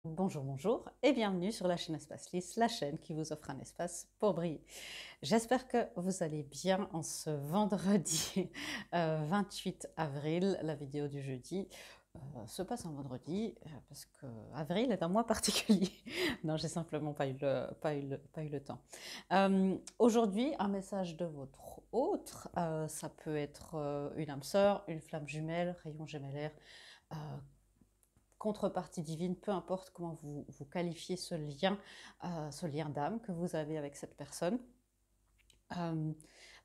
Bonjour, bonjour et bienvenue sur la chaîne Espace Lys, la chaîne qui vous offre un espace pour briller. J'espère que vous allez bien en ce vendredi 28 avril. La vidéo du jeudi se passe un vendredi parce que avril est un mois particulier. Non, j'ai simplement pas eu le temps. Aujourd'hui, un message de votre autre, ça peut être une âme sœur, une flamme jumelle, rayon gémellaire, euh, contrepartie divine, peu importe comment vous qualifiez ce lien d'âme que vous avez avec cette personne. Euh,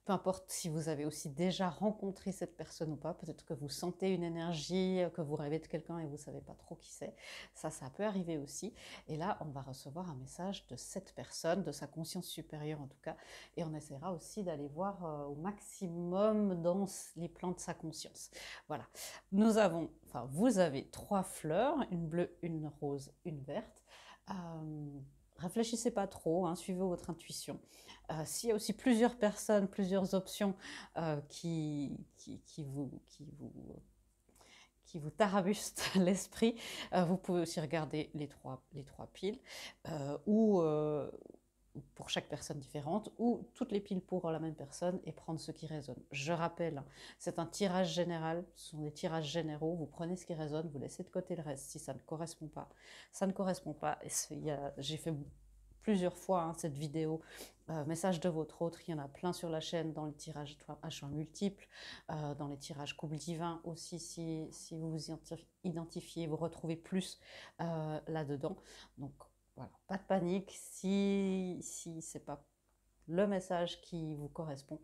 Peu importe si vous avez aussi déjà rencontré cette personne ou pas, peut-être que vous sentez une énergie, que vous rêvez de quelqu'un et vous ne savez pas trop qui c'est. Ça peut arriver aussi. Et là, on va recevoir un message de cette personne, de sa conscience supérieure en tout cas, et on essaiera aussi d'aller voir au maximum dans les plans de sa conscience. Voilà. Vous avez 3 fleurs, une bleue, une rose, une verte. Réfléchissez pas trop, hein, suivez votre intuition. S'il y a aussi plusieurs personnes, plusieurs options qui vous tarabustent l'esprit, vous pouvez aussi regarder les trois piles, ou pour chaque personne différente, ou toutes les piles pour la même personne et prendre ce qui résonne. Je rappelle, c'est un tirage général, ce sont des tirages généraux, vous prenez ce qui résonne, vous laissez de côté le reste. Si ça ne correspond pas, ça ne correspond pas. J'ai fait plusieurs fois cette vidéo, message de votre autre, il y en a plein sur la chaîne, dans le tirage H1 multiple, dans les tirages couple divin aussi, si vous vous identifiez, vous retrouvez plus là-dedans. Donc voilà, pas de panique, si ce n'est pas le message qui vous correspond,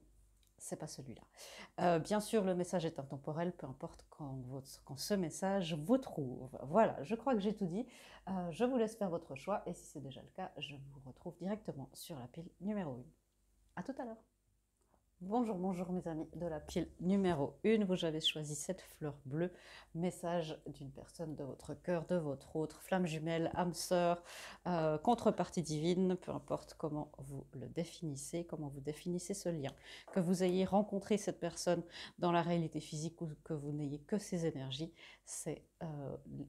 c'est pas celui-là. Bien sûr, le message est intemporel, peu importe quand ce message vous trouve. Voilà, je crois que j'ai tout dit. Je vous laisse faire votre choix et si c'est déjà le cas, je vous retrouve directement sur la pile numéro 1. À tout à l'heure. Bonjour, bonjour mes amis de la pile numéro 1. Vous avez choisi cette fleur bleue, message d'une personne de votre cœur, de votre autre, flamme jumelle, âme sœur, contrepartie divine, peu importe comment vous le définissez, comment vous définissez ce lien. Que vous ayez rencontré cette personne dans la réalité physique ou que vous n'ayez que ses énergies, c'est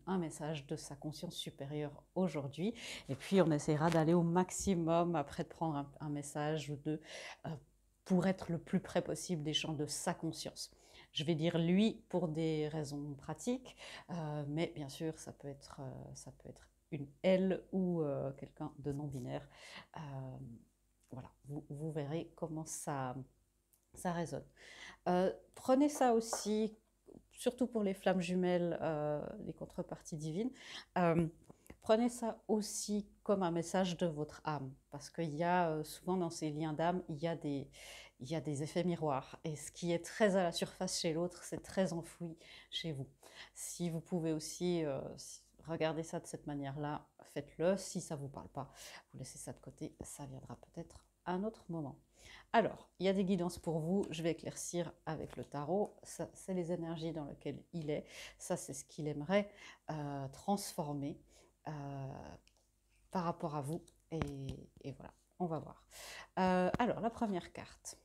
un message de sa conscience supérieure aujourd'hui. Et puis on essaiera d'aller au maximum après de prendre un message ou deux pour être le plus près possible des champs de sa conscience. Je vais dire lui pour des raisons pratiques, mais bien sûr, ça peut être une elle ou quelqu'un de non-binaire. Voilà, vous verrez comment ça résonne. Prenez ça aussi, surtout pour les flammes jumelles, les contreparties divines. Prenez ça aussi comme un message de votre âme, parce qu'il y a souvent dans ces liens d'âme, il y a des effets miroirs, et ce qui est très à la surface chez l'autre, c'est très enfoui chez vous. Si vous pouvez aussi regarder ça de cette manière-là, faites-le. Si ça ne vous parle pas, vous laissez ça de côté, ça viendra peut-être à un autre moment. Alors, il y a des guidances pour vous, je vais éclaircir avec le tarot. Ça, c'est les énergies dans lesquelles il est, ça c'est ce qu'il aimerait transformer par rapport à vous. Et voilà, on va voir. Alors, la première carte.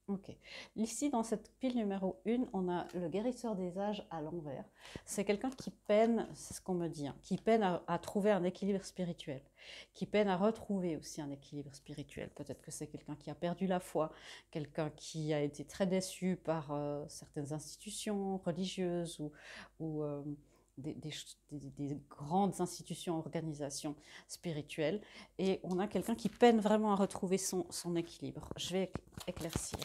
Ok. Ici, dans cette pile numéro 1, on a le guérisseur des âges à l'envers. C'est quelqu'un qui peine, c'est ce qu'on me dit, qui peine à trouver un équilibre spirituel, qui peine à retrouver aussi un équilibre spirituel. Peut-être que c'est quelqu'un qui a perdu la foi, quelqu'un qui a été très déçu par certaines institutions religieuses ou des grandes institutions, organisations spirituelles. Et on a quelqu'un qui peine vraiment à retrouver son équilibre. Je vais éclaircir.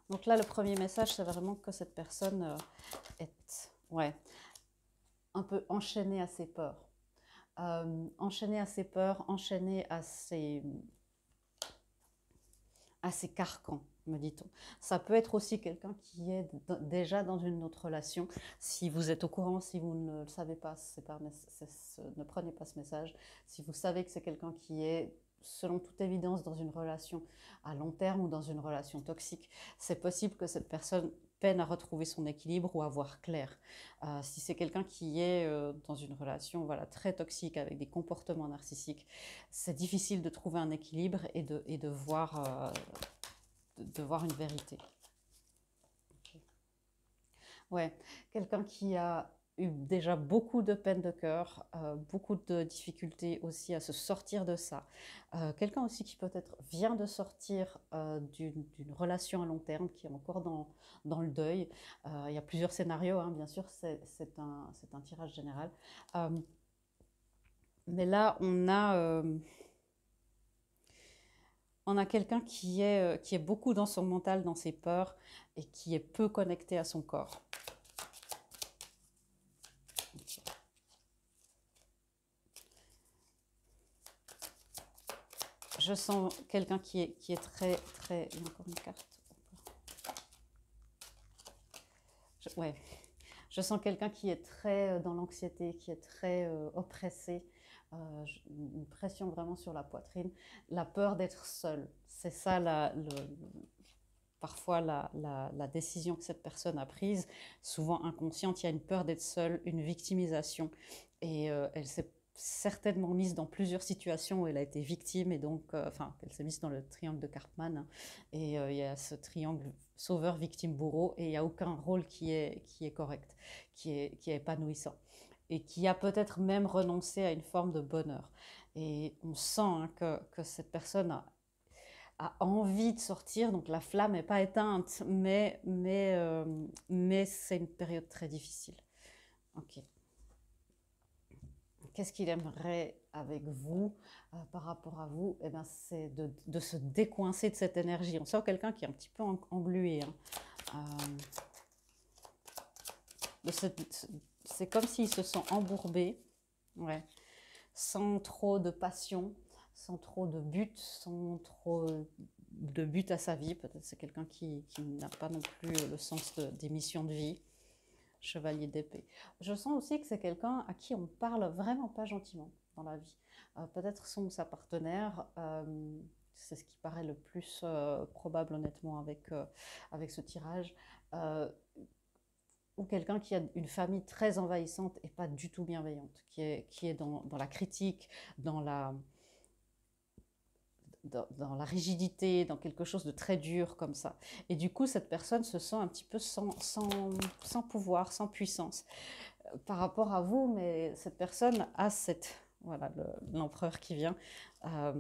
Donc là, le premier message, c'est vraiment que cette personne est un peu enchaînée à ses peurs. Enchaînée à ses peurs, enchaînée à ses carcans, me dit-on. Ça peut être aussi quelqu'un qui est déjà dans une autre relation. Si vous êtes au courant, si vous ne le savez pas, ne prenez pas ce message. Si vous savez que c'est quelqu'un qui est, selon toute évidence, dans une relation à long terme ou dans une relation toxique, c'est possible que cette personne peine à retrouver son équilibre ou à voir clair. Si c'est quelqu'un qui est dans une relation très toxique avec des comportements narcissiques, c'est difficile de trouver un équilibre et de voir une vérité. Okay. Ouais, quelqu'un qui a eu déjà beaucoup de peine de cœur, beaucoup de difficultés aussi à se sortir de ça. Quelqu'un aussi qui peut-être vient de sortir d'une relation à long terme, qui est encore dans le deuil. Il y a plusieurs scénarios, hein, bien sûr, c'est un tirage général. Euh, mais là, on a quelqu'un qui est beaucoup dans son mental, dans ses peurs, et qui est peu connecté à son corps. Je sens quelqu'un qui est très, très... Il y a encore une carte. Ouais. Je sens quelqu'un qui est très dans l'anxiété, qui est très oppressé. Une pression vraiment sur la poitrine. La peur d'être seul. C'est ça parfois la décision que cette personne a prise, souvent inconsciente. Il y a une peur d'être seule, une victimisation. Et elle s'est certainement mise dans plusieurs situations où elle a été victime, et donc, enfin, elle s'est mise dans le triangle de Cartman, hein. Et il y a ce triangle sauveur, victime, bourreau, et il n'y a aucun rôle qui est correct, qui est épanouissant, et qui a peut-être même renoncé à une forme de bonheur. Et on sent, hein, que cette personne a envie de sortir, donc la flamme n'est pas éteinte, mais c'est une période très difficile. Ok. Qu'est-ce qu'il aimerait avec vous, par rapport à vous? Eh ben, c'est de se décoincer de cette énergie. On sent quelqu'un qui est un petit peu englué, hein. C'est comme s'il se sent embourbé, ouais, sans trop de passion, sans trop de but, sans trop de but à sa vie. Peut-être c'est quelqu'un qui n'a pas non plus le sens des missions de vie. Chevalier d'épée. Je sens aussi que c'est quelqu'un à qui on parle vraiment pas gentiment dans la vie. Peut-être sa partenaire, c'est ce qui paraît le plus probable honnêtement avec ce tirage, euh, ou quelqu'un qui a une famille très envahissante et pas du tout bienveillante, qui est dans la critique, dans dans la rigidité, dans quelque chose de très dur comme ça. Et du coup, cette personne se sent un petit peu sans pouvoir, sans puissance par rapport à vous, mais cette personne a voilà, l'empereur qui vient. Euh,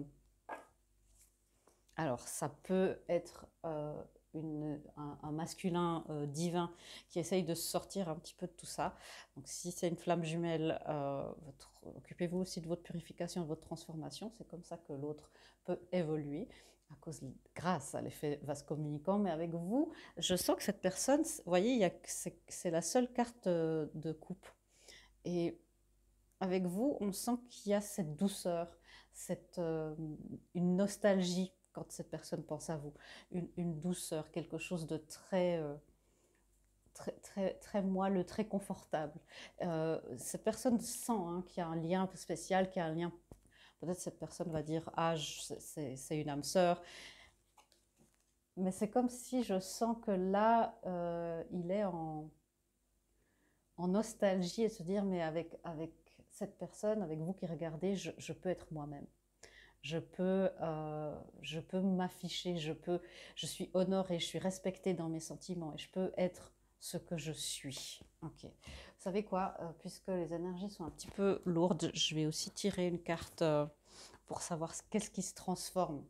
alors, ça peut être un masculin divin qui essaye de sortir un petit peu de tout ça. Donc, si c'est une flamme jumelle, occupez-vous aussi de votre purification, de votre transformation. C'est comme ça que l'autre peut évoluer, grâce à l'effet vase communicant. Mais avec vous, je sens que cette personne, vous voyez, c'est la seule carte de coupe. Et avec vous, on sent qu'il y a cette douceur, une nostalgie quand cette personne pense à vous, une douceur, quelque chose de très moelleux, très confortable. Cette personne sent, hein, qu'il y a un lien spécial, qu'il y a un lien. Peut-être cette personne va dire, ah, c'est une âme sœur. Mais c'est comme si je sens que là, il est en nostalgie, et se dire, mais avec cette personne, avec vous qui regardez, je peux être moi-même. Je peux m'afficher, je suis honorée, je suis respectée dans mes sentiments, et je peux être ce que je suis. Ok. Vous savez quoi, puisque les énergies sont un petit peu lourdes, je vais aussi tirer une carte pour savoir qu'est-ce qui se transforme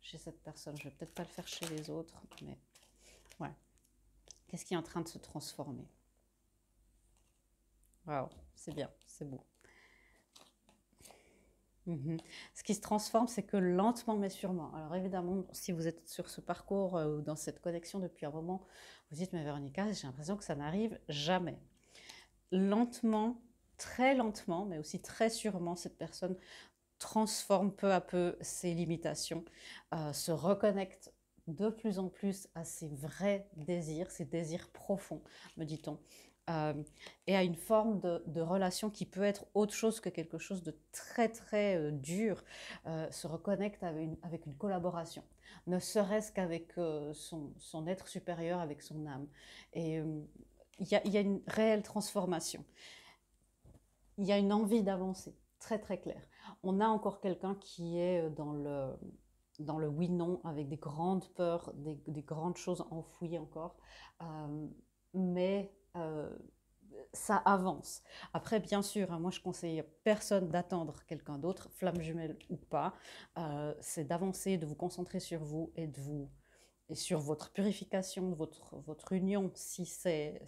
chez cette personne. Je vais peut-être pas le faire chez les autres, mais ouais. Qu'est-ce qui est en train de se transformer? Waouh, c'est bien, c'est beau. Ce qui se transforme, c'est que lentement mais sûrement. Alors évidemment, si vous êtes sur ce parcours ou dans cette connexion depuis un moment, vous dites, mais Véronica, j'ai l'impression que ça n'arrive jamais. Lentement, très lentement, mais aussi très sûrement, cette personne transforme peu à peu ses limitations, se reconnecte de plus en plus à ses vrais désirs, ses désirs profonds, me dit-on. Euh, et à une forme de relation qui peut être autre chose que quelque chose de très très dur, se reconnecte avec une collaboration, ne serait-ce qu'avec son être supérieur, avec son âme. Et il y a une réelle transformation. Il y a une envie d'avancer, très très claire. On a encore quelqu'un qui est dans le oui-non, avec des grandes peurs, des grandes choses enfouies encore. Mais ça avance. Après, bien sûr, hein, moi je conseille à personne d'attendre quelqu'un d'autre, flamme jumelle ou pas. C'est d'avancer, de vous concentrer sur vous et sur votre purification, votre union, si c'est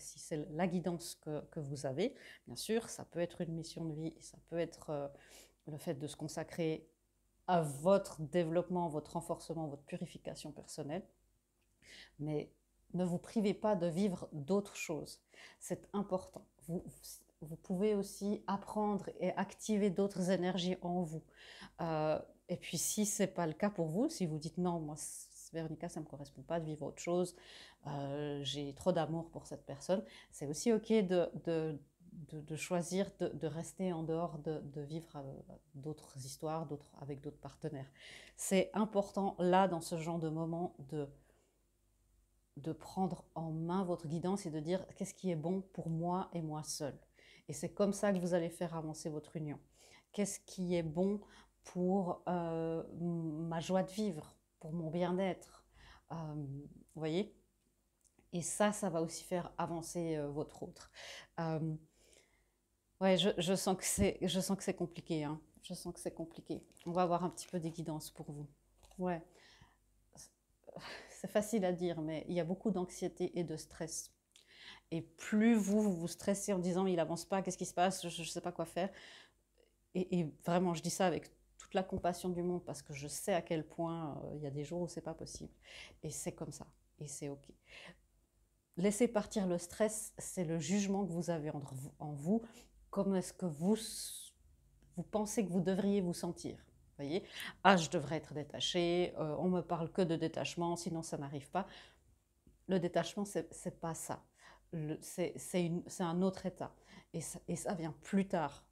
la guidance que vous avez. Bien sûr, ça peut être une mission de vie, ça peut être le fait de se consacrer à votre développement, votre renforcement, votre purification personnelle. Mais ne vous privez pas de vivre d'autres choses. C'est important. Vous pouvez aussi apprendre et activer d'autres énergies en vous. Et puis si ce n'est pas le cas pour vous, si vous dites non, moi, Véronica, ça ne me correspond pas de vivre autre chose, j'ai trop d'amour pour cette personne, c'est aussi OK de choisir de rester en dehors, de vivre d'autres histoires, avec d'autres partenaires. C'est important, là, dans ce genre de moment, de prendre en main votre guidance et de dire qu'est-ce qui est bon pour moi et moi seul. Et c'est comme ça que vous allez faire avancer votre union. Qu'est-ce qui est bon pour ma joie de vivre, pour mon bien-être. Vous voyez? Et ça va aussi faire avancer votre autre. Ouais, je sens que c'est compliqué. Hein. Je sens que c'est compliqué. On va avoir un petit peu des guidances pour vous. Ouais. C'est facile à dire, mais il y a beaucoup d'anxiété et de stress. Et plus vous stressez en disant il avance pas, qu'est-ce qui se passe, je ne sais pas quoi faire. Et vraiment, je dis ça avec toute la compassion du monde parce que je sais à quel point il y a des jours où c'est pas possible. Et c'est comme ça. Et c'est OK. Laissez partir le stress, c'est le jugement que vous avez en vous. Comment est-ce que vous pensez que vous devriez vous sentir? Vous voyez, ah, je devrais être détachée, on me parle que de détachement, sinon ça n'arrive pas. Le détachement, c'est pas ça. C'est un autre état. Et ça vient plus tard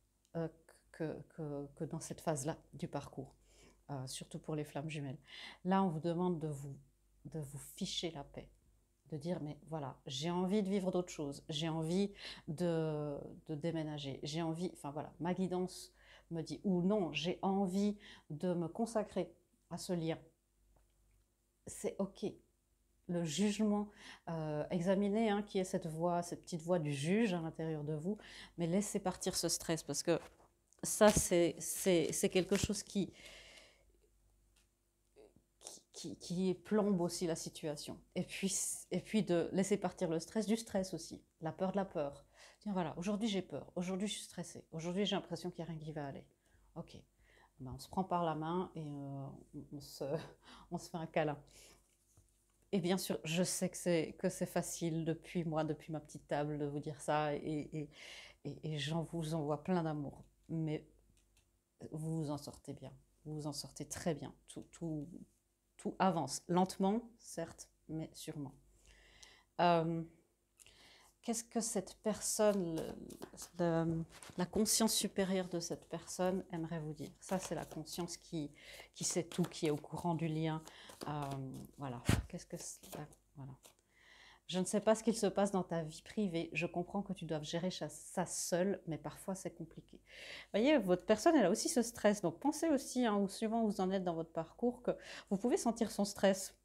que dans cette phase-là du parcours, surtout pour les flammes jumelles. Là, on vous demande de vous ficher la paix, de dire, mais voilà, j'ai envie de vivre d'autres choses, j'ai envie de déménager, j'ai envie, enfin voilà, ma guidance me dit, ou non, j'ai envie de me consacrer à ce lien. C'est OK. Le jugement, examinez hein, qui est cette voix, cette petite voix du juge à l'intérieur de vous, mais laissez partir ce stress parce que ça, c'est quelque chose qui plombe aussi la situation. Et puis de laisser partir le stress du stress aussi, la peur de la peur. Tiens, voilà, aujourd'hui j'ai peur, aujourd'hui je suis stressée, aujourd'hui j'ai l'impression qu'il n'y a rien qui va aller. Ok, ben, on se prend par la main et on se fait un câlin. Et bien sûr, je sais que c'est facile depuis ma petite table, de vous dire ça, et j'en vous envoie plein d'amour. Mais vous vous en sortez bien, vous vous en sortez très bien. Tout avance, lentement, certes, mais sûrement. Qu'est-ce que cette personne, la conscience supérieure de cette personne aimerait vous dire? Ça, c'est la conscience qui sait tout, qui est au courant du lien. Voilà. Qu'est-ce que voilà. Je ne sais pas ce qu'il se passe dans ta vie privée. Je comprends que tu dois gérer ça seul, mais parfois c'est compliqué. Vous voyez, votre personne, elle a aussi ce stress. Donc pensez aussi, hein, suivant où vous en êtes dans votre parcours, que vous pouvez sentir son stress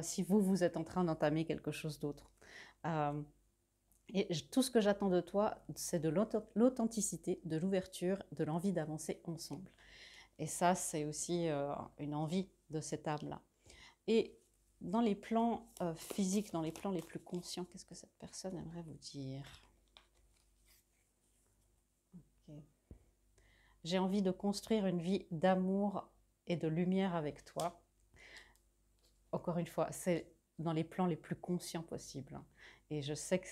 si vous êtes en train d'entamer quelque chose d'autre. Et tout ce que j'attends de toi, c'est de l'authenticité, de l'ouverture, de l'envie d'avancer ensemble. Et ça, c'est aussi une envie de cette âme-là. Et dans les plans physiques, dans les plans les plus conscients, qu'est-ce que cette personne aimerait vous dire? Okay. J'ai envie de construire une vie d'amour et de lumière avec toi. Encore une fois, c'est dans les plans les plus conscients possibles. Et je sais que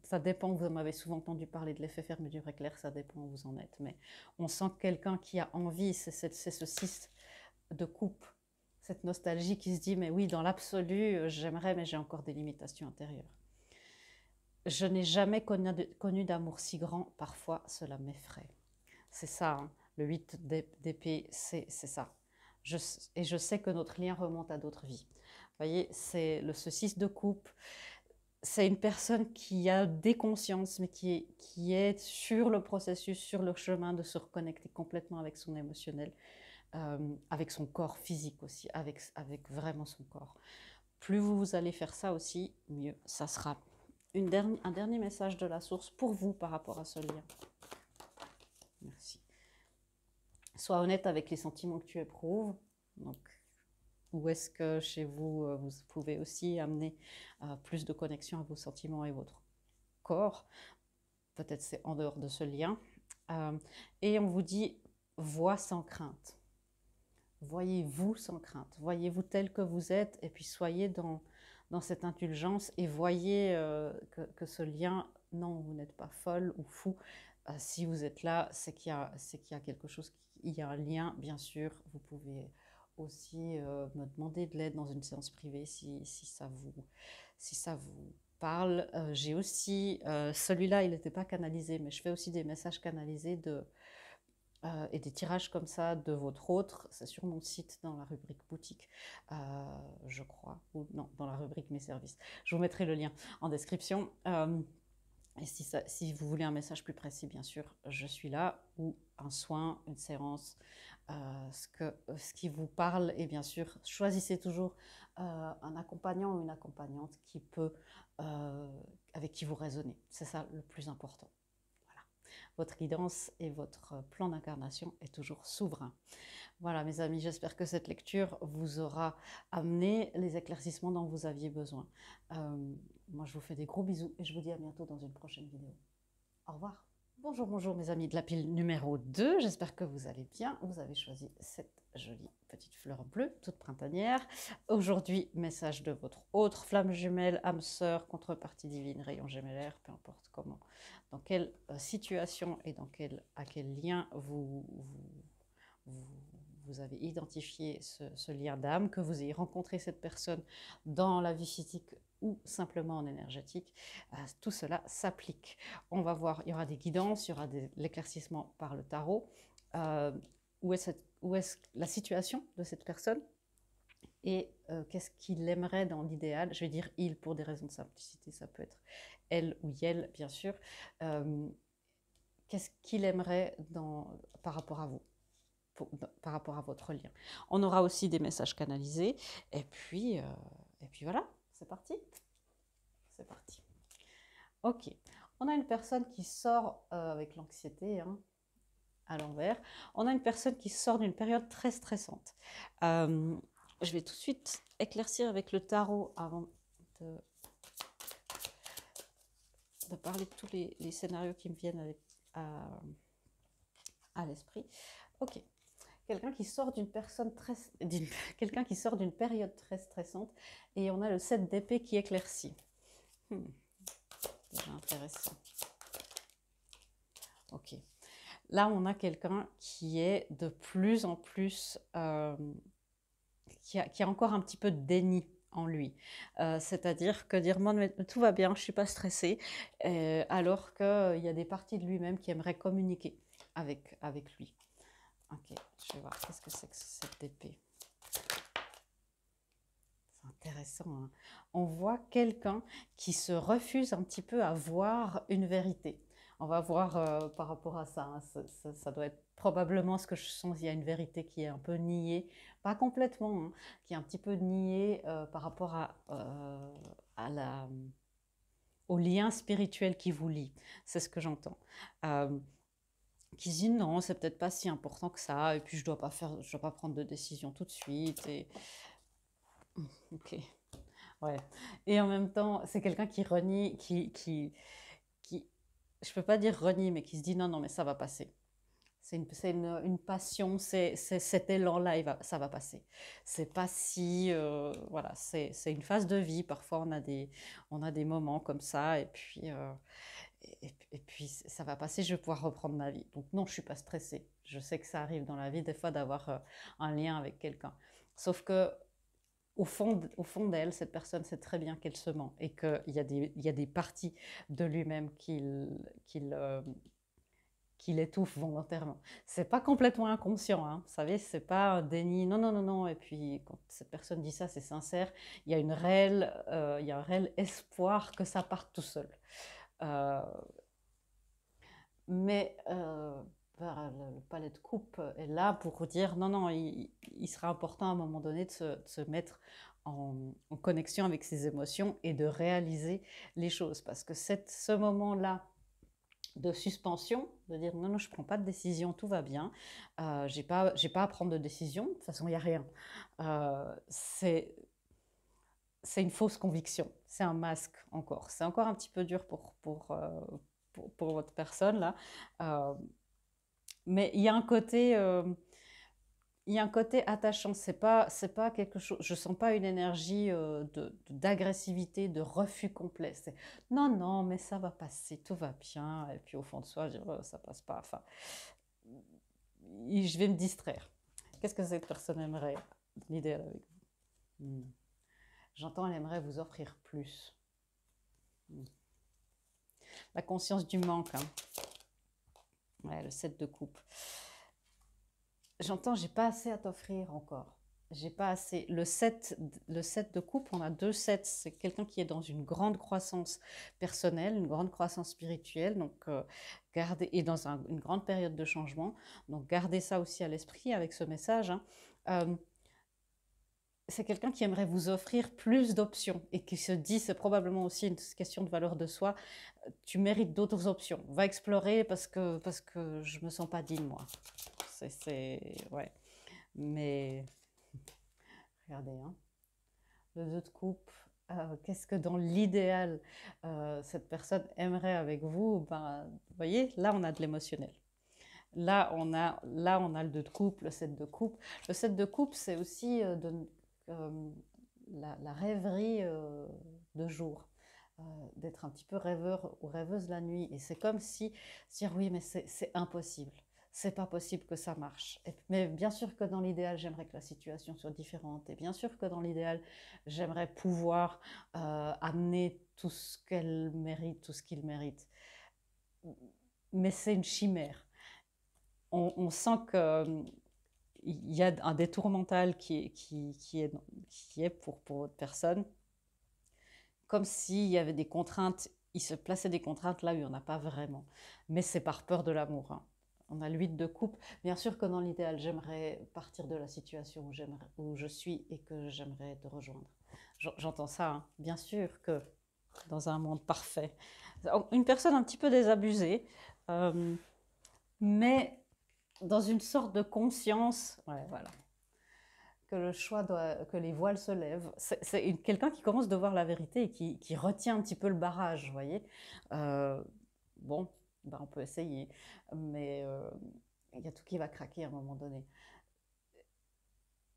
ça dépend, vous m'avez souvent entendu parler de l'effet ferme du éclair, ça dépend où vous en êtes. Mais on sent quelqu'un qui a envie, c'est ce 6 de coupe, cette nostalgie qui se dit, mais oui, dans l'absolu, j'aimerais, mais j'ai encore des limitations intérieures. Je n'ai jamais connu d'amour si grand, parfois cela m'effraie. C'est ça, hein, le 8 d'épée, c'est ça. Et je sais que notre lien remonte à d'autres vies. Vous voyez, c'est ce 6 de coupe. C'est une personne qui a des consciences, mais qui est sur le processus, sur le chemin de se reconnecter complètement avec son émotionnel, avec son corps physique aussi, avec vraiment son corps. Plus vous allez faire ça aussi, mieux ça sera. Un dernier message de la source pour vous par rapport à ce lien. Merci. Sois honnête avec les sentiments que tu éprouves. Donc, où est-ce que chez vous, vous pouvez aussi amener plus de connexion à vos sentiments et votre corps. Peut-être c'est en dehors de ce lien. Et on vous dit, vois sans crainte. Voyez-vous sans crainte. Voyez-vous tel que vous êtes et puis soyez dans cette indulgence et voyez que ce lien, non, vous n'êtes pas folle ou fou. Si vous êtes là, c'est qu'il y a quelque chose, il y a un lien, bien sûr. Vous pouvez aussi me demander de l'aide dans une séance privée si ça vous parle. J'ai aussi, celui-là, il n'était pas canalisé, mais je fais aussi des messages canalisés et des tirages comme ça de votre autre. C'est sur mon site dans la rubrique boutique, je crois, ou non, dans la rubrique mes services. Je vous mettrai le lien en description. Et si vous voulez un message plus précis, bien sûr, je suis là, ou un soin, une séance, ce qui vous parle. Et bien sûr, choisissez toujours un accompagnant ou une accompagnante avec qui vous raisonnez. C'est ça le plus important. Voilà. Votre guidance et votre plan d'incarnation est toujours souverain. Voilà, mes amis, j'espère que cette lecture vous aura amené les éclaircissements dont vous aviez besoin. Moi, je vous fais des gros bisous et je vous dis à bientôt dans une prochaine vidéo. Au revoir. Bonjour, bonjour mes amis de la pile numéro 2, j'espère que vous allez bien. Vous avez choisi cette jolie petite fleur bleue, toute printanière. Aujourd'hui, message de votre autre flamme jumelle, âme sœur, contrepartie divine, rayon gémellaire, peu importe comment, dans quelle situation et à quel lien vous avez identifié ce lien d'âme, que vous ayez rencontré cette personne dans la vie physique ou simplement en énergétique, tout cela s'applique. On va voir, il y aura des guidances, il y aura de l'éclaircissement par le tarot, où est la situation de cette personne et qu'est-ce qu'il aimerait dans l'idéal. Je vais dire il pour des raisons de simplicité, ça peut être elle ou yel, bien sûr. Qu'est-ce qu'il aimerait par rapport à vous, par rapport à votre lien. On aura aussi des messages canalisés et puis voilà, c'est parti. C'est parti. Ok, on a une personne qui sort avec l'anxiété à l'envers. On a une personne qui sort d'une période très stressante. Je vais tout de suite éclaircir avec le tarot avant de parler de tous les scénarios qui me viennent à l'esprit. Ok. Quelqu'un qui sort quelqu'un qui sort d'une période très stressante et on a le 7 d'épée qui éclaircit. Déjà intéressant. Ok. Là, on a quelqu'un qui est de plus en plus, qui a encore un petit peu de déni en lui. C'est-à-dire que dire moi, tout va bien, je ne suis pas stressée, alors qu'il y a des parties de lui-même qui aimeraient communiquer avec lui. Ok, je vais voir qu'est-ce que c'est que cette épée. C'est intéressant. Hein. On voit quelqu'un qui se refuse un petit peu à voir une vérité. On va voir par rapport à ça. Hein. Ça doit être probablement ce que je sens. Il y a une vérité qui est un peu niée, pas complètement, hein, qui est un petit peu niée par rapport au lien spirituel qui vous lie. C'est ce que j'entends. Qui se dit non, c'est peut-être pas si important que ça, et puis je dois pas prendre de décision tout de suite. Et ok, ouais. Et en même temps, c'est quelqu'un qui renie, je peux pas dire renie, mais qui se dit non, non, mais ça va passer. C'est une passion, cet élan-là, ça va passer. C'est pas si, voilà, c'est une phase de vie. Parfois, on a des moments comme ça, et puis ça va passer, je vais pouvoir reprendre ma vie. Donc non, je ne suis pas stressée. Je sais que ça arrive dans la vie des fois d'avoir un lien avec quelqu'un. Sauf que au fond d'elle, cette personne sait très bien qu'elle se ment et qu'il y a des parties de lui-même qu'il étouffe volontairement. C'est pas complètement inconscient, hein. Vous savez, c'est pas un déni. Non, non, non, non. Et puis quand cette personne dit ça, c'est sincère. Il y a il y a un réel espoir que ça parte tout seul. Mais le palais de coupe est là pour dire non, non, il sera important à un moment donné de se mettre en connexion avec ses émotions et de réaliser les choses. Parce que ce moment-là de suspension, de dire non, non, je ne prends pas de décision, tout va bien, j'ai pas à prendre de décision, de toute façon, il n'y a rien. C'est une fausse conviction, c'est un masque encore. C'est encore un petit peu dur pour votre personne là. Mais il y a un côté, attachant. C'est pas quelque chose. Je sens pas une énergie d'agressivité, de refus complet. C'est non, non, mais ça va passer, tout va bien. Et puis au fond de soi, je dis, oh, ça passe pas. Enfin, je vais me distraire. Qu'est-ce que cette personne aimerait, l'idéal avec vous? J'entends, elle aimerait vous offrir plus. La conscience du manque. Hein. Ouais, le 7 de coupe. J'entends, j'ai pas assez à t'offrir encore. J'ai pas assez. Le 7 de coupe, on a 2 7. C'est quelqu'un qui est dans une grande croissance personnelle, une grande croissance spirituelle, donc et dans une grande période de changement. Donc gardez ça aussi à l'esprit avec ce message. Hein. C'est quelqu'un qui aimerait vous offrir plus d'options et qui se dit, c'est probablement aussi une question de valeur de soi, tu mérites d'autres options. Va explorer parce que je me sens pas digne, moi. Ouais. Mais, regardez, hein. Le 2 de coupe, qu'est-ce que dans l'idéal, cette personne aimerait avec vous? Ben, vous voyez, là, on a de l'émotionnel. Là, on a le 2 de coupe, le 7 de coupe. Le 7 de coupe, c'est aussi la rêverie de jour. D'être un petit peu rêveur ou rêveuse la nuit. Et c'est comme si dire oui, mais c'est impossible. C'est pas possible que ça marche. Mais bien sûr que dans l'idéal, j'aimerais que la situation soit différente. Et bien sûr que dans l'idéal, j'aimerais pouvoir amener tout ce qu'elle mérite, tout ce qu'il mérite. Mais c'est une chimère. On sent que il y a un détour mental qui est pour votre personne, comme s'il y avait des contraintes, il se plaçait des contraintes là où il n'y en a pas vraiment. Mais c'est par peur de l'amour. Hein. On a l'huile de coupe. Bien sûr que dans l'idéal, j'aimerais partir de la situation où je suis et que j'aimerais te rejoindre. J'entends ça, hein. Bien sûr que dans un monde parfait. Une personne un petit peu désabusée, mais dans une sorte de conscience, ouais, voilà, que les voiles se lèvent. C'est quelqu'un qui commence de voir la vérité et qui retient un petit peu le barrage, vous voyez. Bon, ben on peut essayer, mais il y a tout qui va craquer à un moment donné.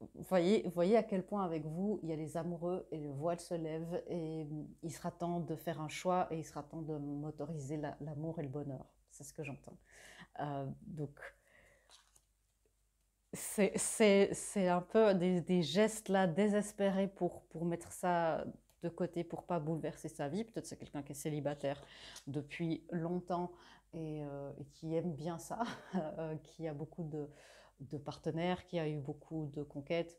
Vous voyez à quel point avec vous, il y a les amoureux et le voile se lève et il sera temps de faire un choix et il sera temps de m'autoriser l'amour et le bonheur. C'est ce que j'entends. Donc, c'est un peu des gestes là désespérés pour mettre ça de côté, pour pas bouleverser sa vie. Peut-être c'est quelqu'un qui est célibataire depuis longtemps et qui aime bien ça, qui a beaucoup de partenaires, qui a eu beaucoup de conquêtes,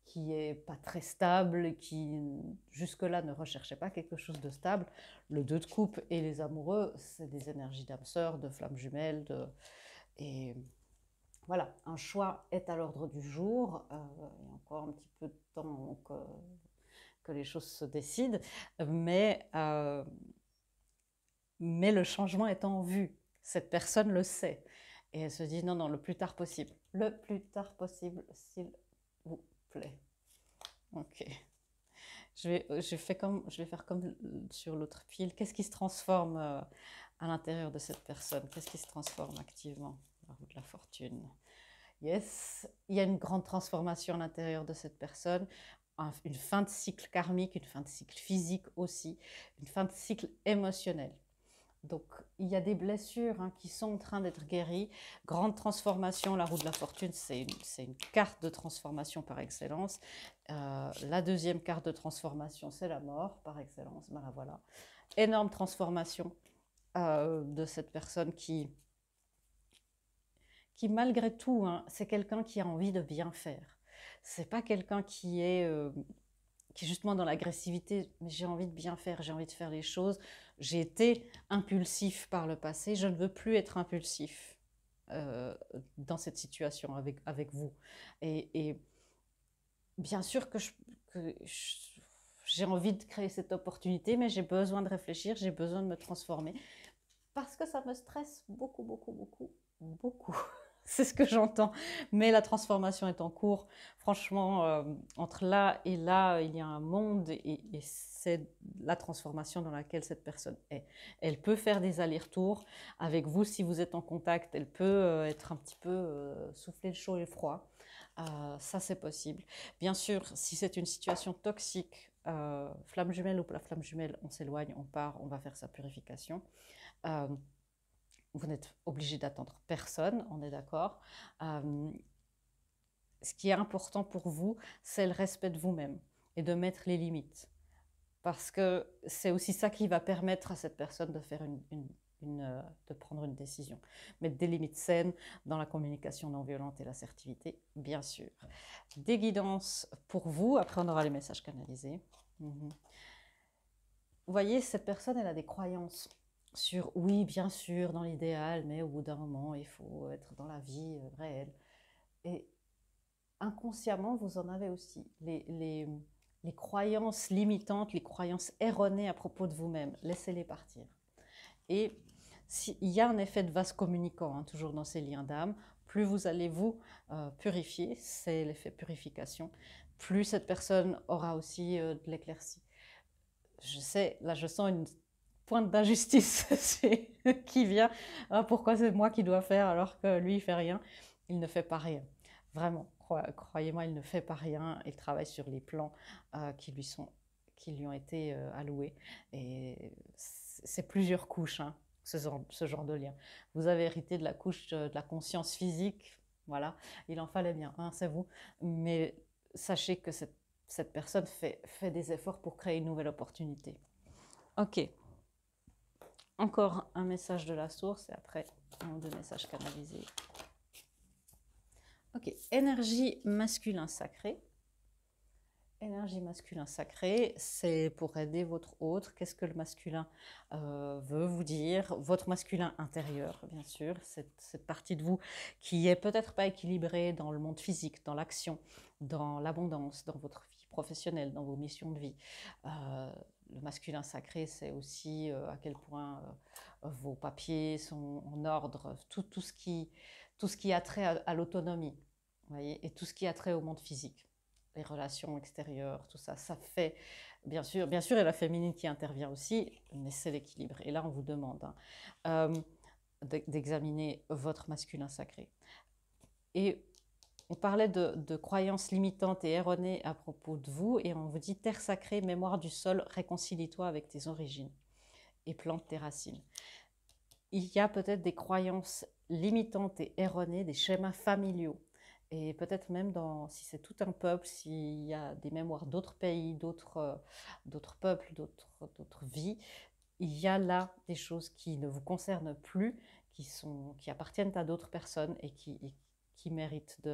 qui est pas très stable, qui jusque-là ne recherchait pas quelque chose de stable. Le 2 de coupe et les amoureux, c'est des énergies d'âme sœur, de flammes jumelles, et voilà, un choix est à l'ordre du jour. Il y a encore un petit peu de temps que les choses se décident, mais, mais le changement est en vue. Cette personne le sait. Et elle se dit non, non, le plus tard possible. Le plus tard possible, s'il vous plaît. Ok. Je vais faire comme sur l'autre pile. Qu'est-ce qui se transforme à l'intérieur de cette personne? Qu'est-ce qui se transforme activement? La roue de la fortune. Yes, il y a une grande transformation à l'intérieur de cette personne, une fin de cycle karmique, une fin de cycle physique aussi, une fin de cycle émotionnel. Donc, il y a des blessures qui sont en train d'être guéries. Grande transformation, la roue de la fortune, c'est une carte de transformation par excellence. La deuxième carte de transformation, c'est la mort par excellence. Ben, voilà. Énorme transformation de cette personne qui malgré tout, c'est quelqu'un qui a envie de bien faire. C'est pas quelqu'un qui est justement dans l'agressivité, mais j'ai envie de bien faire, j'ai envie de faire les choses. J'ai été impulsif par le passé, je ne veux plus être impulsif. dans cette situation avec vous. Et bien sûr que j'ai envie de créer cette opportunité, mais j'ai besoin de réfléchir, j'ai besoin de me transformer, parce que ça me stresse beaucoup, beaucoup, beaucoup, beaucoup. C'est ce que j'entends. Mais la transformation est en cours. Franchement, entre là et là, il y a un monde et c'est la transformation dans laquelle cette personne est. Elle peut faire des allers-retours avec vous si vous êtes en contact. Elle peut être un petit peu souffler le chaud et le froid. Ça, c'est possible. Bien sûr, si c'est une situation toxique, flamme jumelle ou pas flamme jumelle, on s'éloigne, on part, on va faire sa purification. Euh, Vous n'êtes obligé d'attendre personne, on est d'accord. Ce qui est important pour vous, c'est le respect de vous-même et de mettre les limites. Parce que c'est aussi ça qui va permettre à cette personne de faire de prendre une décision. Mettre des limites saines dans la communication non violente et l'assertivité, bien sûr. Des guidances pour vous, après on aura les messages canalisés. Vous voyez, cette personne, elle a des croyances sur oui, bien sûr, dans l'idéal, mais au bout d'un moment, il faut être dans la vie réelle. Et inconsciemment, vous en avez aussi. Les croyances limitantes, les croyances erronées à propos de vous-même, laissez-les partir. Et il y a un effet de vase communicant, hein, toujours dans ces liens d'âme, plus vous allez vous purifier, c'est l'effet purification, plus cette personne aura aussi de l'éclaircie. Je sais, là je sens une pointe d'injustice qui vient. Ah, pourquoi c'est moi qui dois faire alors que lui il fait rien? Il ne fait pas rien. Vraiment, croyez-moi, il ne fait pas rien. Il travaille sur les plans qui lui ont été alloués. Et c'est plusieurs couches, hein, ce genre de lien. Vous avez hérité de la couche de la conscience physique. Voilà, il en fallait bien, hein, c'est vous. Mais sachez que cette personne fait des efforts pour créer une nouvelle opportunité. Ok. Encore un message de la source et après un ou deux messages canalisés. Ok. Énergie masculin sacré. Énergie masculin sacré, c'est pour aider votre autre. Qu'est-ce que le masculin veut vous dire? Votre masculin intérieur, bien sûr, cette partie de vous qui est peut-être pas équilibrée dans le monde physique, dans l'action, dans l'abondance, dans votre vie professionnelle, dans vos missions de vie. Le masculin sacré, c'est aussi à quel point vos papiers sont en ordre, tout ce qui a trait à l'autonomie, voyez, et tout ce qui a trait au monde physique. Les relations extérieures, tout ça, ça fait, bien sûr, il y a la féminine qui intervient aussi, mais c'est l'équilibre. Et là, on vous demande d'examiner votre masculin sacré. Et on parlait de croyances limitantes et erronées à propos de vous, et on vous dit terre sacrée, mémoire du sol, réconcilie-toi avec tes origines et plante tes racines. Il y a peut-être des croyances limitantes et erronées, des schémas familiaux. Et peut-être même si c'est tout un peuple, s'il y a des mémoires d'autres pays, d'autres peuples, d'autres vies, il y a là des choses qui ne vous concernent plus, qui appartiennent à d'autres personnes et qui méritent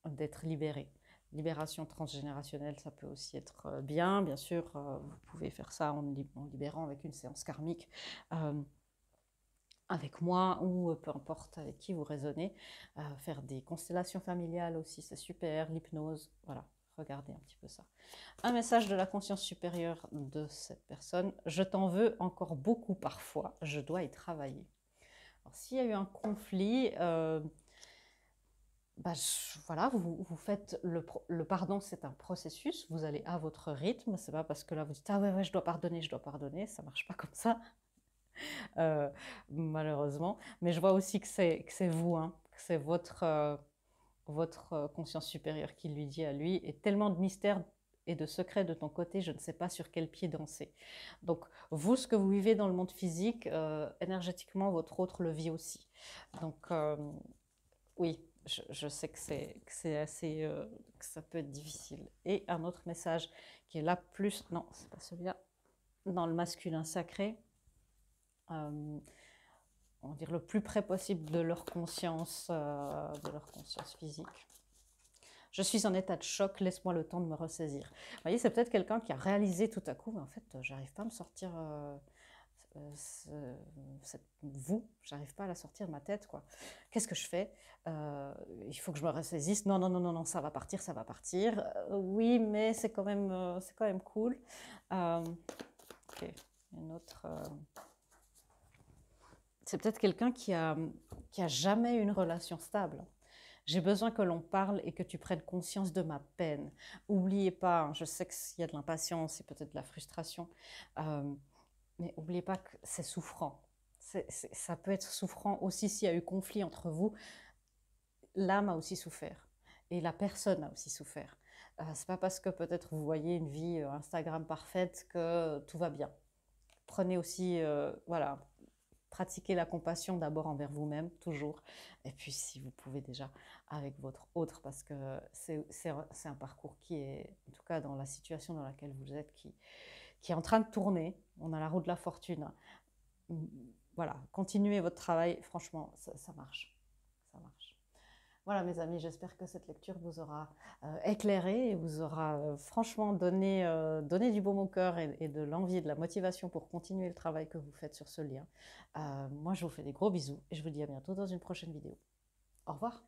d'être libérées. Libération transgénérationnelle, ça peut aussi être bien sûr, vous pouvez faire ça en libérant avec une séance karmique. Avec moi ou peu importe avec qui vous raisonnez, faire des constellations familiales aussi, c'est super, l'hypnose, voilà, regardez un petit peu ça. Un message de la conscience supérieure de cette personne, je t'en veux encore beaucoup parfois, je dois y travailler. Alors s'il y a eu un conflit, voilà, vous faites le pardon, c'est un processus, vous allez à votre rythme, c'est pas parce que là vous dites ah ouais, je dois pardonner, ça marche pas comme ça. Malheureusement. Mais je vois aussi que c'est vous, hein, que c'est votre conscience supérieure qui lui dit à lui, et tellement de mystères et de secrets de ton côté, je ne sais pas sur quel pied danser. Donc vous, ce que vous vivez dans le monde physique, énergétiquement, votre autre le vit aussi. Donc oui, je sais que c'est assez, que ça peut être difficile. Et un autre message qui est là plus, non, c'est pas celui-là, dans le masculin sacré, on va dire le plus près possible de leur conscience physique. Je suis en état de choc, laisse-moi le temps de me ressaisir. Vous voyez, c'est peut-être quelqu'un qui a réalisé tout à coup, mais en fait, j'arrive pas à me sortir. vous, j'arrive pas à la sortir de ma tête, quoi. Qu'est-ce que je fais? Il faut que je me ressaisisse. Non, non, non, non, non, ça va partir, ça va partir. Oui, mais c'est quand même cool. Ok, une autre. C'est peut-être quelqu'un qui a jamais eu une relation stable. J'ai besoin que l'on parle et que tu prennes conscience de ma peine. N'oubliez pas, je sais qu'il y a de l'impatience et peut-être de la frustration, mais n'oubliez pas que c'est souffrant. Ça peut être souffrant aussi s'il y a eu conflit entre vous. L'âme a aussi souffert et la personne a aussi souffert. C'est pas parce que peut-être vous voyez une vie Instagram parfaite que tout va bien. Prenez aussi, voilà, pratiquez la compassion d'abord envers vous-même, toujours, et puis si vous pouvez déjà avec votre autre, parce que c'est un parcours qui est, en tout cas dans la situation dans laquelle vous êtes, qui est en train de tourner. On a la roue de la fortune. Voilà, continuez votre travail, franchement, ça marche. Ça marche. Voilà mes amis, j'espère que cette lecture vous aura éclairé et vous aura franchement donné du baume au cœur et de l'envie et de la motivation pour continuer le travail que vous faites sur ce lien. Moi je vous fais des gros bisous et je vous dis à bientôt dans une prochaine vidéo. Au revoir.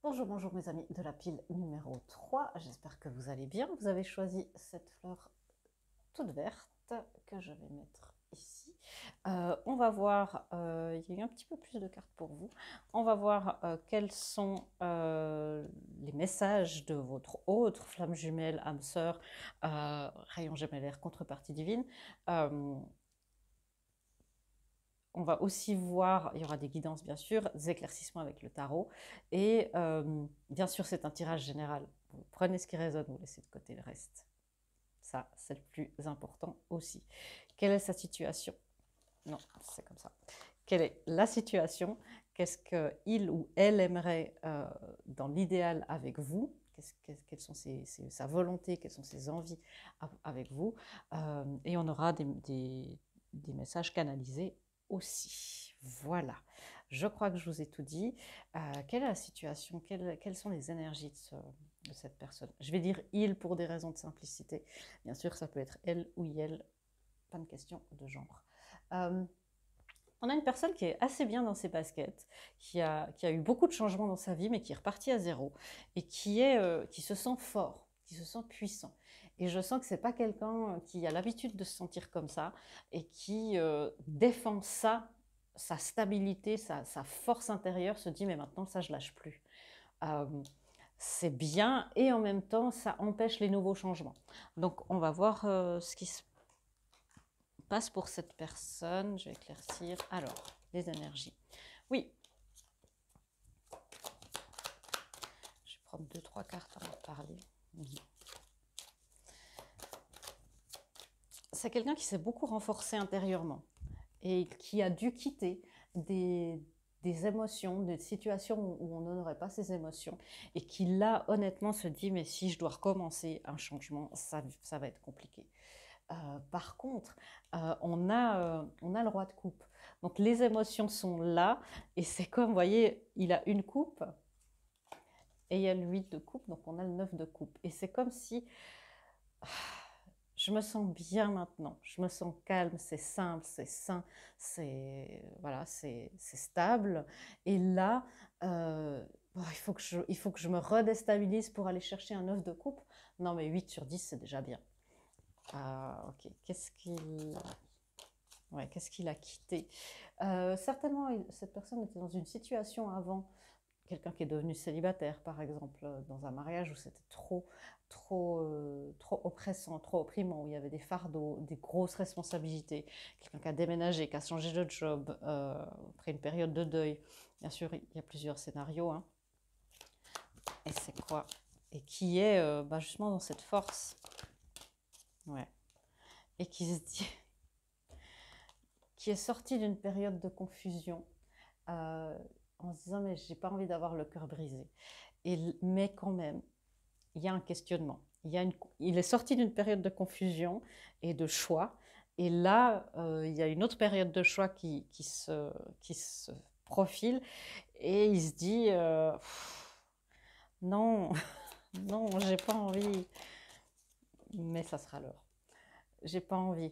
Bonjour, bonjour mes amis de la pile numéro 3, j'espère que vous allez bien. Vous avez choisi cette fleur toute verte que je vais mettre ici. On va voir, il y a eu un petit peu plus de cartes pour vous. On va voir quels sont les messages de votre autre flamme jumelle, âme sœur, rayon gemellaire, contrepartie divine. On va aussi voir, il y aura des guidances bien sûr, des éclaircissements avec le tarot. Et bien sûr, c'est un tirage général. Vous prenez ce qui résonne, vous laissez de côté le reste. Ça, c'est le plus important aussi. Quelle est sa situation? Non, c'est comme ça. Quelle est la situation? Qu'est-ce qu'il ou elle aimerait dans l'idéal avec vous? Quelles sont sa volonté? Quelles sont ses envies avec vous? Et on aura des messages canalisés aussi. Voilà. Je crois que je vous ai tout dit. Quelle est la situation? Quelles sont les énergies de cette personne? Je vais dire il pour des raisons de simplicité. Bien sûr, ça peut être elle ou il, pas de question de genre. On a une personne qui est assez bien dans ses baskets, qui a eu beaucoup de changements dans sa vie, mais qui est reparti à zéro et qui se sent fort, qui se sent puissant. Et je sens que ce n'est pas quelqu'un qui a l'habitude de se sentir comme ça et qui défend ça, sa stabilité, sa force intérieure, se dit mais maintenant ça je lâche plus. C'est bien et en même temps ça empêche les nouveaux changements. Donc on va voir ce qui se passe pour cette personne. Je vais éclaircir. Alors, les énergies. Oui. Je vais prendre 2-3 cartes avant de parler. C'est quelqu'un qui s'est beaucoup renforcé intérieurement et qui a dû quitter des émotions, des situations où on n'honorait pas ses émotions et qui là, honnêtement, se dit mais si je dois recommencer un changement, ça va être compliqué. Par contre, on a le roi de coupe. Donc les émotions sont là et c'est comme, vous voyez, il a une coupe et il y a le 8 de coupe, donc on a le 9 de coupe. Et c'est comme si je me sens bien maintenant, je me sens calme, c'est simple, c'est sain, voilà, c'est stable. Et là, il faut que je me redéstabilise pour aller chercher un 9 de coupe. Non mais 8 sur 10, c'est déjà bien. Ok, qu'est-ce qu'il a quitté? Certainement, cette personne était dans une situation avant, quelqu'un qui est devenu célibataire, par exemple, dans un mariage où c'était trop oppressant, trop opprimant, où il y avait des fardeaux, des grosses responsabilités, quelqu'un qui a déménagé, qui a changé de job, après une période de deuil. Bien sûr, il y a plusieurs scénarios. Hein. Et c'est quoi? Et qui est justement dans cette force. Ouais. Et qui se dit, qui est sorti d'une période de confusion en se disant mais j'ai pas envie d'avoir le cœur brisé. Mais quand même, il y a un questionnement. Il est sorti d'une période de confusion et de choix. Et là, il y a une autre période de choix qui se profile. Et il se dit non, non, j'ai pas envie. Mais ça sera l'heure. J'ai pas envie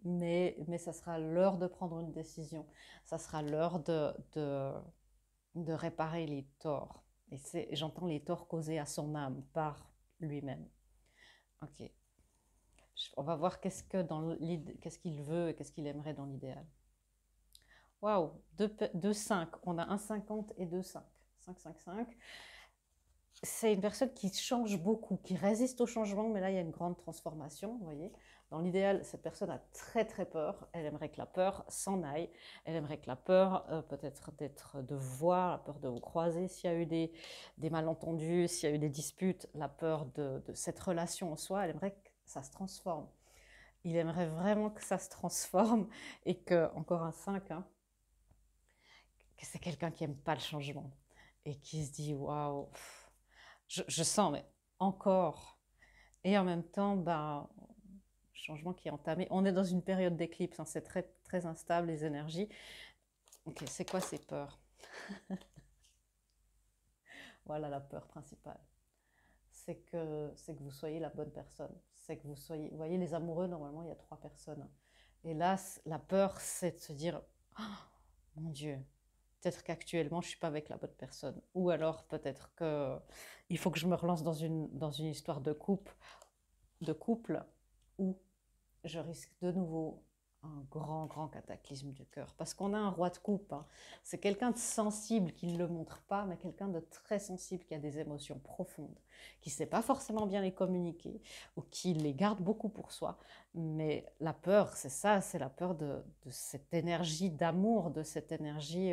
mais ça sera l'heure de prendre une décision. Ça sera l'heure de réparer les torts. Et j'entends les torts causés à son âme par lui-même. Ok. On va voir qu'est-ce qu'il veut et qu'est-ce qu'il aimerait dans l'idéal. Waouh, 2-5. On a un 50 et 2-5. 5-5-5. C'est une personne qui change beaucoup, qui résiste au changement, mais là, il y a une grande transformation, vous voyez. Dans l'idéal, cette personne a très très peur. Elle aimerait que la peur s'en aille. Elle aimerait que la peur, peut-être de voir, la peur de vous croiser, s'il y a eu des malentendus, s'il y a eu des disputes, la peur de cette relation en soi, elle aimerait que ça se transforme. Il aimerait vraiment que ça se transforme et que, encore un 5, hein, que c'est quelqu'un qui n'aime pas le changement et qui se dit waouh, je sens, mais encore. Et en même temps, ben, changement qui est entamé. On est dans une période d'éclipse, hein, c'est très, très instable les énergies. Ok, c'est quoi ces peurs? Voilà la peur principale. C'est que vous soyez la bonne personne. C'est que vous soyez. Vous voyez, les amoureux, normalement, il y a 3 personnes. Et là, la peur, c'est de se dire oh, mon Dieu, peut-être qu'actuellement, je ne suis pas avec la bonne personne. Ou alors, peut-être qu'il faut que je me relance dans une histoire de couple où je risque de nouveau un grand, grand cataclysme du cœur. Parce qu'on a un roi de coupe. Hein. C'est quelqu'un de sensible qui ne le montre pas, mais quelqu'un de très sensible qui a des émotions profondes, qui ne sait pas forcément bien les communiquer ou qui les garde beaucoup pour soi. Mais la peur, c'est ça, c'est la peur de cette énergie d'amour, de cette énergie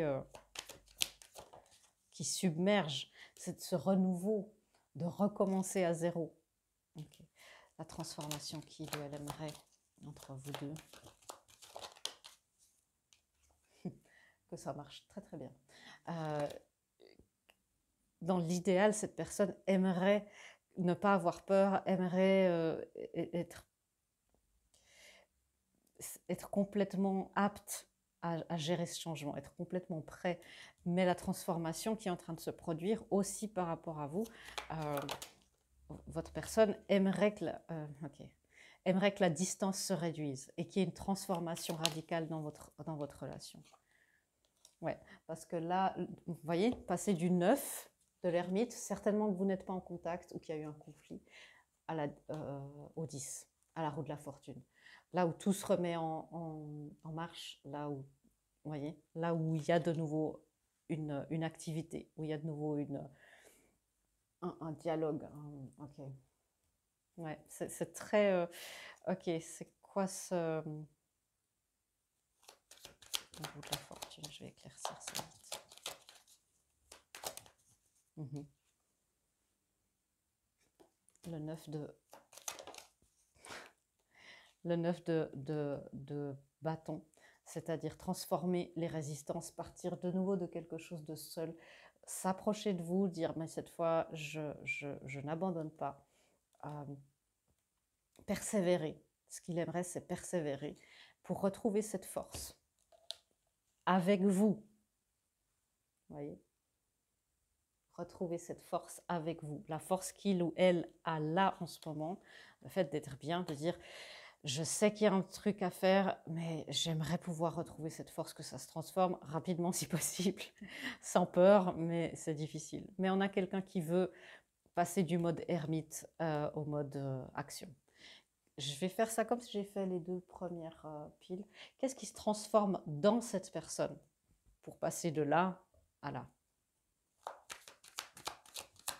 qui submerge, c'est de ce renouveau, de recommencer à zéro. Okay. La transformation qu'il ou elle aimerait entre vous deux. Que ça marche très très bien. Dans l'idéal, cette personne aimerait ne pas avoir peur, aimerait être complètement apte à gérer ce changement, être complètement prêt. Mais la transformation qui est en train de se produire aussi par rapport à vous, votre personne aimerait aimerait que la distance se réduise et qu'il y ait une transformation radicale dans votre relation. Ouais, parce que là, vous voyez, passer du 9 de l'ermite, certainement que vous n'êtes pas en contact ou qu'il y a eu un conflit, au 10, à la roue de la fortune. Là où tout se remet en marche, là où, vous voyez, là où il y a de nouveau une activité, où il y a de nouveau un dialogue. Ok. Ouais, c'est très... ok, c'est quoi ce... La roue de la fortune, je vais éclaircir ça vite. Le 9 de bâton, c'est-à-dire transformer les résistances, partir de nouveau de quelque chose de seul, s'approcher de vous, dire mais cette fois je n'abandonne pas, persévérer. Ce qu'il aimerait, c'est persévérer pour retrouver cette force avec vous. Voyez, retrouver cette force avec vous, la force qu'il ou elle a là en ce moment, le fait d'être bien, de dire je sais qu'il y a un truc à faire, mais j'aimerais pouvoir retrouver cette force, que ça se transforme rapidement si possible, sans peur, mais c'est difficile. Mais on a quelqu'un qui veut passer du mode ermite au mode action. Je vais faire ça comme si j'ai fait les 2 premières piles. Qu'est-ce qui se transforme dans cette personne pour passer de là à là?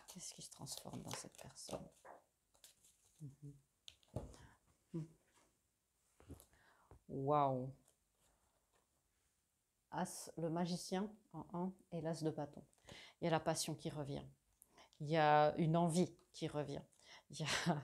Qu'est-ce qui se transforme dans cette personne? Waouh! As, le magicien en 1 et l'as de bâton. Il y a la passion qui revient. Il y a une envie qui revient. Il y a...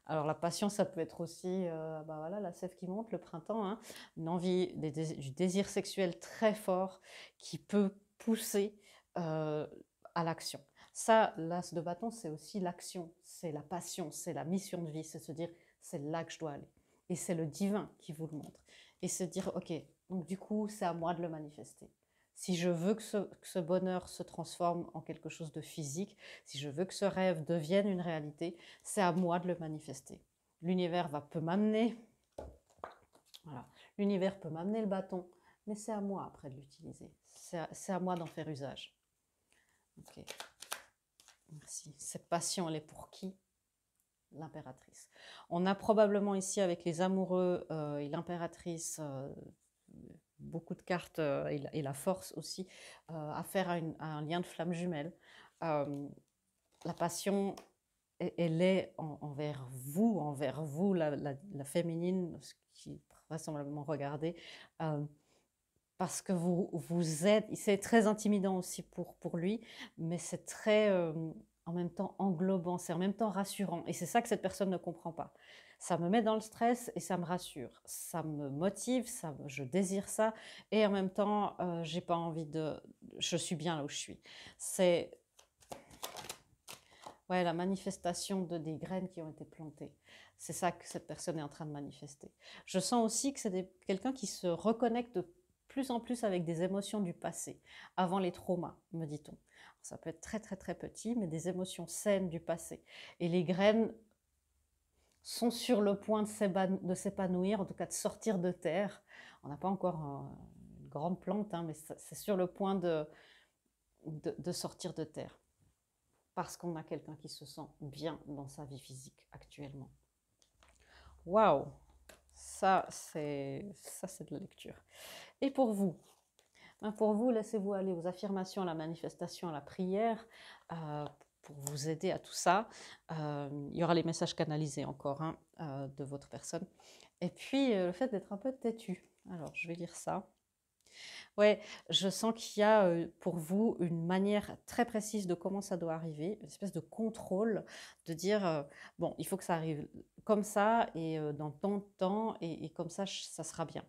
Alors la passion, ça peut être aussi voilà, la sève qui monte, le printemps, hein, une envie, du désir sexuel très fort qui peut pousser à l'action. Ça, l'as de bâton, c'est aussi l'action, c'est la passion, c'est la mission de vie, c'est se dire c'est là que je dois aller. Et c'est le divin qui vous le montre. Et se dire ok, donc du coup, c'est à moi de le manifester. Si je veux que ce bonheur se transforme en quelque chose de physique, si je veux que ce rêve devienne une réalité, c'est à moi de le manifester. L'univers peut m'amener Voilà. L'univers peut m'amener le bâton, mais c'est à moi après de l'utiliser. C'est à moi d'en faire usage. Ok. Merci. Cette passion, elle est pour qui? L'impératrice. On a probablement ici avec les amoureux et l'impératrice beaucoup de cartes et la force aussi à faire à un lien de flamme jumelle. La passion, elle est envers vous la féminine, ce qui est vraisemblablement regardé, parce que vous êtes, c'est très intimidant aussi pour lui, mais c'est très en même temps englobant, c'est en même temps rassurant. Et c'est ça que cette personne ne comprend pas. Ça me met dans le stress et ça me rassure. Ça me motive, je désire ça. Et en même temps, j'ai pas envie de... Je suis bien là où je suis. C'est ouais, la manifestation des graines qui ont été plantées. C'est ça que cette personne est en train de manifester. Je sens aussi que c'est quelqu'un qui se reconnecte de plus en plus avec des émotions du passé, avant les traumas, me dit-on. Ça peut être très très très petit, mais des émotions saines du passé. Et les graines sont sur le point de s'épanouir, en tout cas de sortir de terre. On n'a pas encore une grande plante, hein, mais c'est sur le point de sortir de terre. Parce qu'on a quelqu'un qui se sent bien dans sa vie physique actuellement. Waouh, ça c'est de la lecture. Et pour vous, laissez-vous aller aux affirmations, à la manifestation, à la prière, pour vous aider à tout ça. Il y aura les messages canalisés encore hein, de votre personne. Et puis le fait d'être un peu têtu. Alors je vais lire ça. Ouais, je sens qu'il y a pour vous une manière très précise de comment ça doit arriver, une espèce de contrôle, de dire bon, il faut que ça arrive comme ça et dans tant de temps et comme ça sera bien.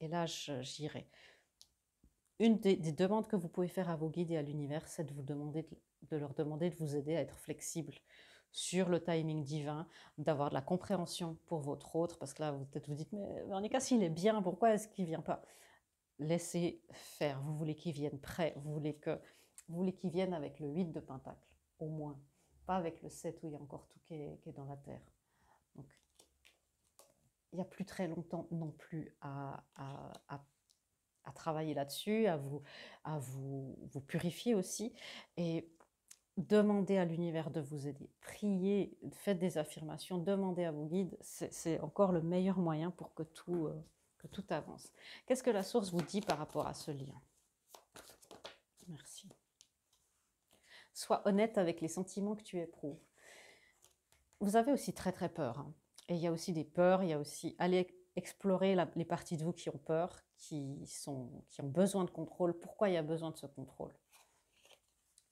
Et là, j'irai. Une des demandes que vous pouvez faire à vos guides et à l'univers, c'est de leur demander de vous aider à être flexible sur le timing divin, d'avoir de la compréhension pour votre autre, parce que là, peut-être vous dites, mais Véronica, s'il est bien, pourquoi est-ce qu'il ne vient pas? Laissez faire, vous voulez qu'il vienne prêt, vous voulez qu'il vienne avec le 8 de Pentacle, au moins, pas avec le 7 où il y a encore tout qui est dans la terre. Donc, il n'y a plus très longtemps non plus à travailler là-dessus, à vous purifier aussi, et demandez à l'univers de vous aider. Priez, faites des affirmations, demandez à vos guides, c'est encore le meilleur moyen pour que tout avance. Qu'est-ce que la source vous dit par rapport à ce lien? Merci. Sois honnête avec les sentiments que tu éprouves. Vous avez aussi très très peur. Hein. Et il y a aussi des peurs, il y a aussi aller explorer les parties de vous qui ont peur, qui ont besoin de contrôle. Pourquoi il y a besoin de ce contrôle?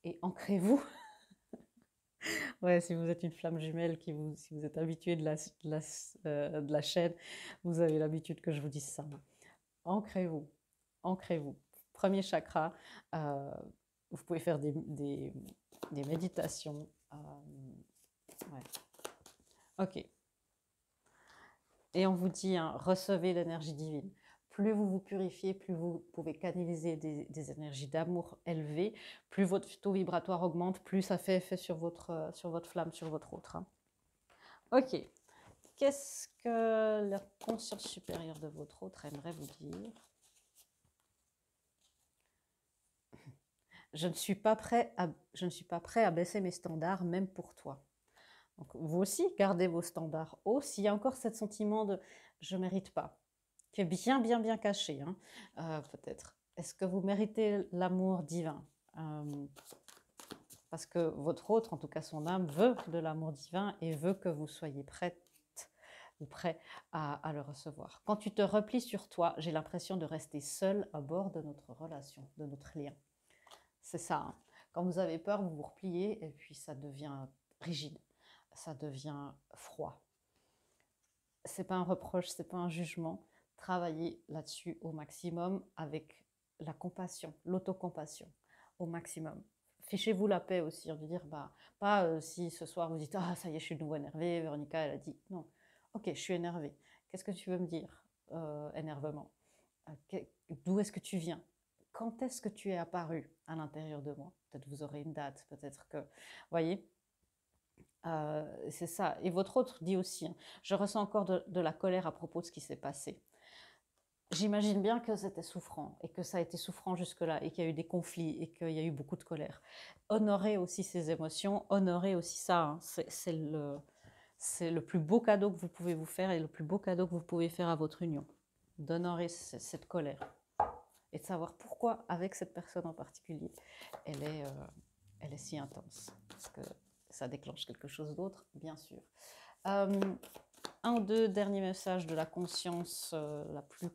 Et ancrez-vous. Ouais, si vous êtes une flamme jumelle, si vous êtes habitué de la chaîne, vous avez l'habitude que je vous dise ça. Ancrez-vous, ancrez-vous. Premier chakra, vous pouvez faire des méditations. Ouais. Ok. Et on vous dit, hein, recevez l'énergie divine. Plus vous vous purifiez, plus vous pouvez canaliser des énergies d'amour élevées, plus votre taux vibratoire augmente, plus ça fait effet sur votre flamme, sur votre autre. Hein. Ok. Qu'est-ce que la conscience supérieure de votre autre aimerait vous dire? Je ne suis pas prêt à baisser mes standards, même pour toi. Donc, vous aussi, gardez vos standards hauts. S'il y a encore ce sentiment de « je ne mérite pas », qui est bien, bien, bien caché, hein, peut-être. Est-ce que vous méritez l'amour divin? Parce que votre autre, en tout cas son âme, veut de l'amour divin et veut que vous soyez prête ou prêt à le recevoir. Quand tu te replies sur toi, j'ai l'impression de rester seule à bord de notre relation, de notre lien. C'est ça. Hein. Quand vous avez peur, vous vous repliez et puis ça devient rigide, ça devient froid. C'est pas un reproche, c'est pas un jugement. Travaillez là-dessus au maximum avec la compassion, l'autocompassion au maximum. Fichez-vous la paix aussi, de dire, pas si ce soir vous dites, ah ça y est, je suis de nouveau énervée, Véronica, elle a dit, non, ok, je suis énervée. Qu'est-ce que tu veux me dire, énervement? D'où est-ce que tu viens? Quand est-ce que tu es apparu à l'intérieur de moi? Peut-être vous aurez une date, peut-être que... Voyez, c'est ça. Et votre autre dit aussi, hein, je ressens encore de la colère à propos de ce qui s'est passé. j'imagine bien que c'était souffrant et que ça a été souffrant jusque-là et qu'il y a eu des conflits et qu'il y a eu beaucoup de colère. Honorez aussi ces émotions, honorez aussi ça, hein. C'est le plus beau cadeau que vous pouvez vous faire et le plus beau cadeau que vous pouvez faire à votre union, d'honorer cette colère et de savoir pourquoi, avec cette personne en particulier, elle est si intense. Parce que ça déclenche quelque chose d'autre, bien sûr. Un ou deux derniers messages de la conscience la plus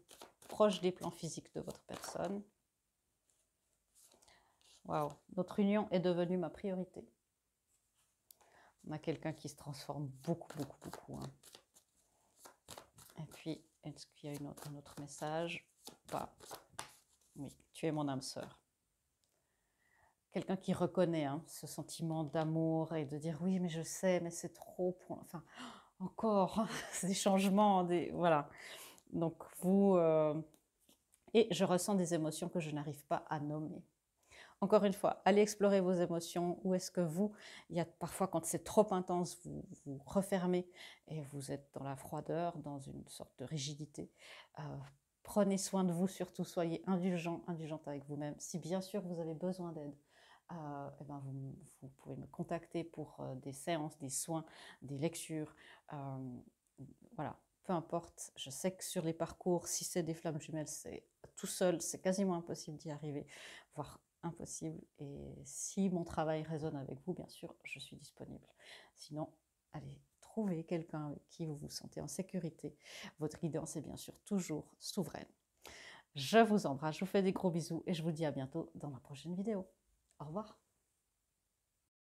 proche des plans physiques de votre personne. Waouh, notre union est devenue ma priorité. On a quelqu'un qui se transforme beaucoup, beaucoup, beaucoup. Hein. Et puis, est-ce qu'il y a un autre message? Pas. Oui, tu es mon âme sœur. Quelqu'un qui reconnaît hein, ce sentiment d'amour et de dire oui, mais je sais, mais c'est trop. Enfin, encore, des changements, voilà. Donc, et je ressens des émotions que je n'arrive pas à nommer. Encore une fois, allez explorer vos émotions. Où est-ce que il y a parfois quand c'est trop intense, vous refermez et vous êtes dans la froideur, dans une sorte de rigidité. Prenez soin de vous, surtout soyez indulgente avec vous-même. Si bien sûr vous avez besoin d'aide, eh ben vous pouvez me contacter pour des séances, des soins, des lectures. Voilà, peu importe. Je sais que sur les parcours, si c'est des flammes jumelles, c'est tout seul, c'est quasiment impossible d'y arriver, voire impossible. Et si mon travail résonne avec vous, bien sûr, je suis disponible. Sinon, allez trouver quelqu'un avec qui vous vous sentez en sécurité. Votre guidance est bien sûr toujours souveraine. Je vous embrasse, je vous fais des gros bisous et je vous dis à bientôt dans ma prochaine vidéo. Au revoir.